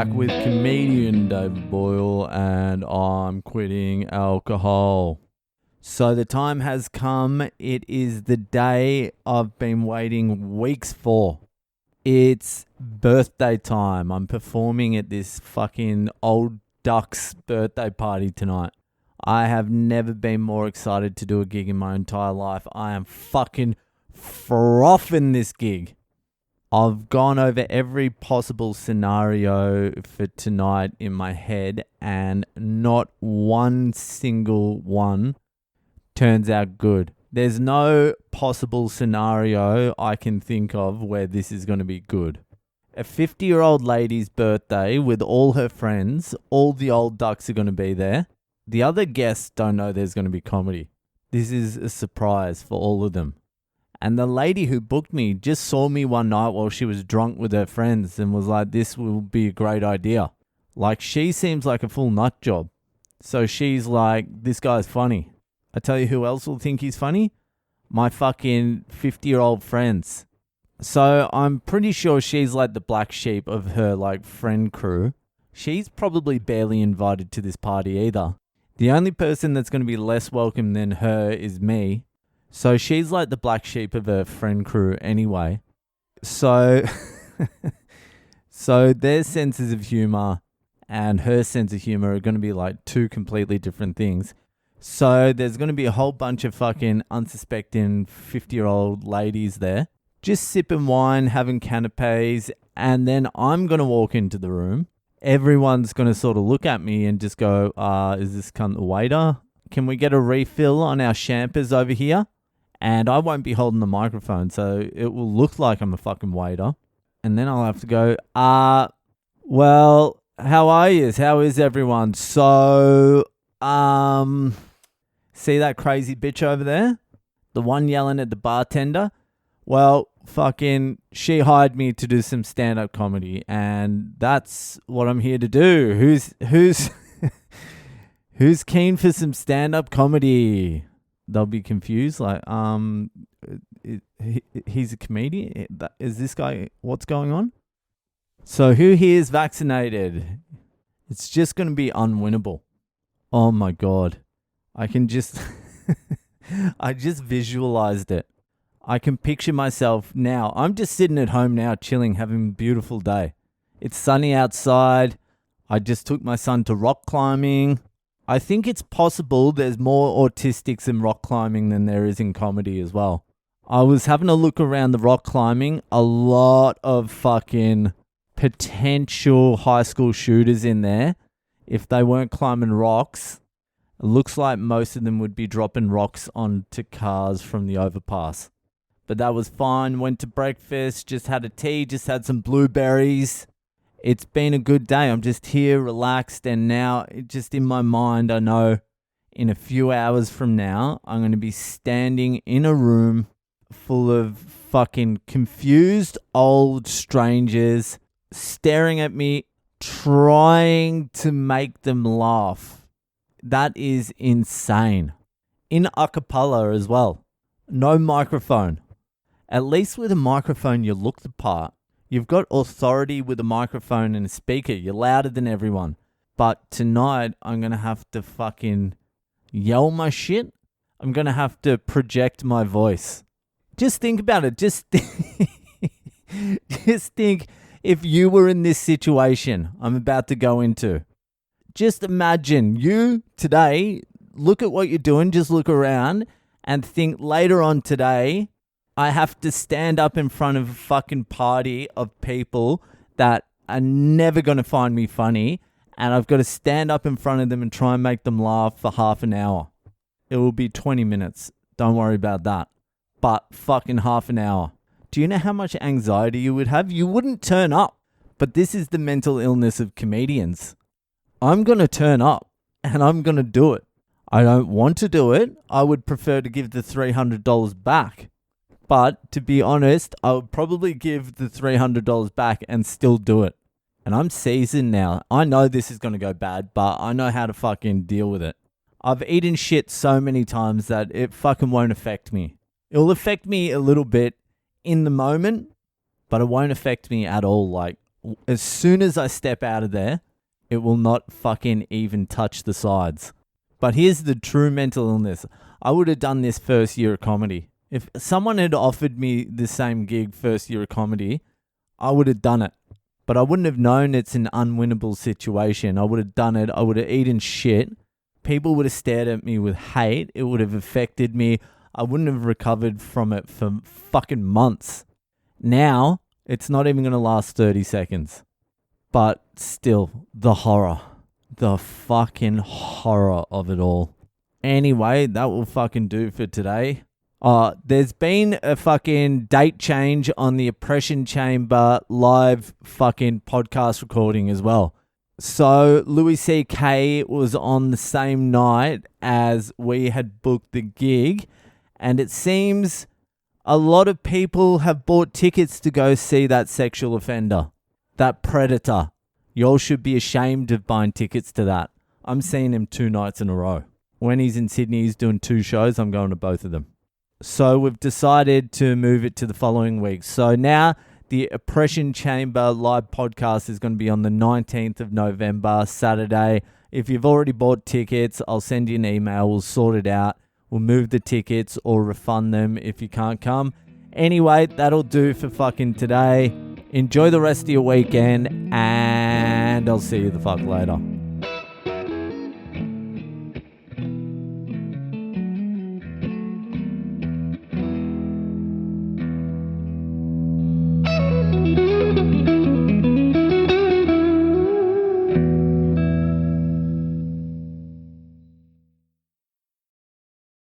back with comedian David Boyle, and I'm quitting alcohol. So the time has come. It is the day I've been waiting weeks for. It's birthday time. I'm performing at this fucking old duck's birthday party tonight. I have never been more excited to do a gig in my entire life. I am fucking frothing this gig. I've gone over every possible scenario for tonight in my head, and not one single one turns out good. There's no possible scenario I can think of where this is going to be good. A 50-year-old lady's birthday with all her friends, all the old ducks are going to be there. The other guests don't know there's going to be comedy. This is a surprise for all of them. And the lady who booked me just saw me one night while she was drunk with her friends and was like, this will be a great idea. Like, she seems like a full nut job. So she's like, this guy's funny. I tell you who else will think he's funny? My fucking 50-year-old friends. So I'm pretty sure she's like the black sheep of her like friend crew. She's probably barely invited to this party either. The only person that's going to be less welcome than her is me. So she's like the black sheep of her friend crew anyway. So their senses of humor and her sense of humor are going to be like two completely different things. So there's going to be a whole bunch of fucking unsuspecting 50-year-old ladies there, just sipping wine, having canapes, and then I'm going to walk into the room. Everyone's going to sort of look at me and just go, is this cunt the waiter? Can we get a refill on our champers over here? And I won't be holding the microphone, so it will look like I'm a fucking waiter. And then I'll have to go, well, how are you? How is everyone? So, see that crazy bitch over there? The one yelling at the bartender? Well, fucking, she hired me to do some stand-up comedy, and that's what I'm here to do. Who's who's keen for some stand-up comedy? They'll be confused, like, he's a comedian? Is this guy, what's going on? So who here is vaccinated? It's just going to be unwinnable. Oh my God. I can just, I just visualized it. I can picture myself now. I'm just sitting at home now, chilling, having a beautiful day. It's sunny outside. I just took my son to rock climbing. I think it's possible there's more autistics in rock climbing than there is in comedy as well. I was having a look around the rock climbing. A lot of fucking potential high school shooters in there. If they weren't climbing rocks, it looks like most of them would be dropping rocks onto cars from the overpass. But that was fine. Went to breakfast, just had a tea, just had some blueberries. It's been a good day. I'm just here relaxed, and now just in my mind, I know in a few hours from now, I'm going to be standing in a room full of fucking confused old strangers staring at me, trying to make them laugh. That is insane. In a cappella as well. No microphone. At least with a microphone, you look the part. You've got authority with a microphone and a speaker. You're louder than everyone. But tonight, I'm going to have to fucking yell my shit. I'm going to have to project my voice. Just think about it. Just think if you were in this situation I'm about to go into. Just imagine you today, look at what you're doing, just look around and think later on today, I have to stand up in front of a fucking party of people that are never going to find me funny, and I've got to stand up in front of them and try and make them laugh for half an hour. It will be 20 minutes. Don't worry about that. But fucking half an hour. Do you know how much anxiety you would have? You wouldn't turn up. But this is the mental illness of comedians. I'm going to turn up, and I'm going to do it. I don't want to do it. I would prefer to give the $300 back. But to be honest, I would probably give the $300 back and still do it. And I'm seasoned now. I know this is going to go bad, but I know how to fucking deal with it. I've eaten shit so many times that it fucking won't affect me. It'll affect me a little bit in the moment, but it won't affect me at all, like as soon as I step out of there, it will not fucking even touch the sides. But here's the true mental illness. I would have done this first year of comedy. If someone had offered me the same gig first year of comedy, I would have done it. But I wouldn't have known it's an unwinnable situation. I would have done it. I would have eaten shit. People would have stared at me with hate. It would have affected me. I wouldn't have recovered from it for fucking months. Now, it's not even going to last 30 seconds. But still, the horror. The fucking horror of it all. Anyway, that will fucking do for today. There's been a fucking date change on the Oppression Chamber live fucking podcast recording as well. So Louis C.K. was on the same night as we had booked the gig, and it seems a lot of people have bought tickets to go see that sexual offender, that predator. Y'all should be ashamed of buying tickets to that. I'm seeing him 2 nights in a row. When he's in Sydney, he's doing 2 shows. I'm going to both of them. So we've decided to move it to the following week. So now the Oppression Chamber live podcast is going to be on the 19th of November, Saturday. If you've already bought tickets, I'll send you an email. We'll sort it out. We'll move the tickets or refund them if you can't come. Anyway, that'll do for fucking today. Enjoy the rest of your weekend, and I'll see you the fuck later.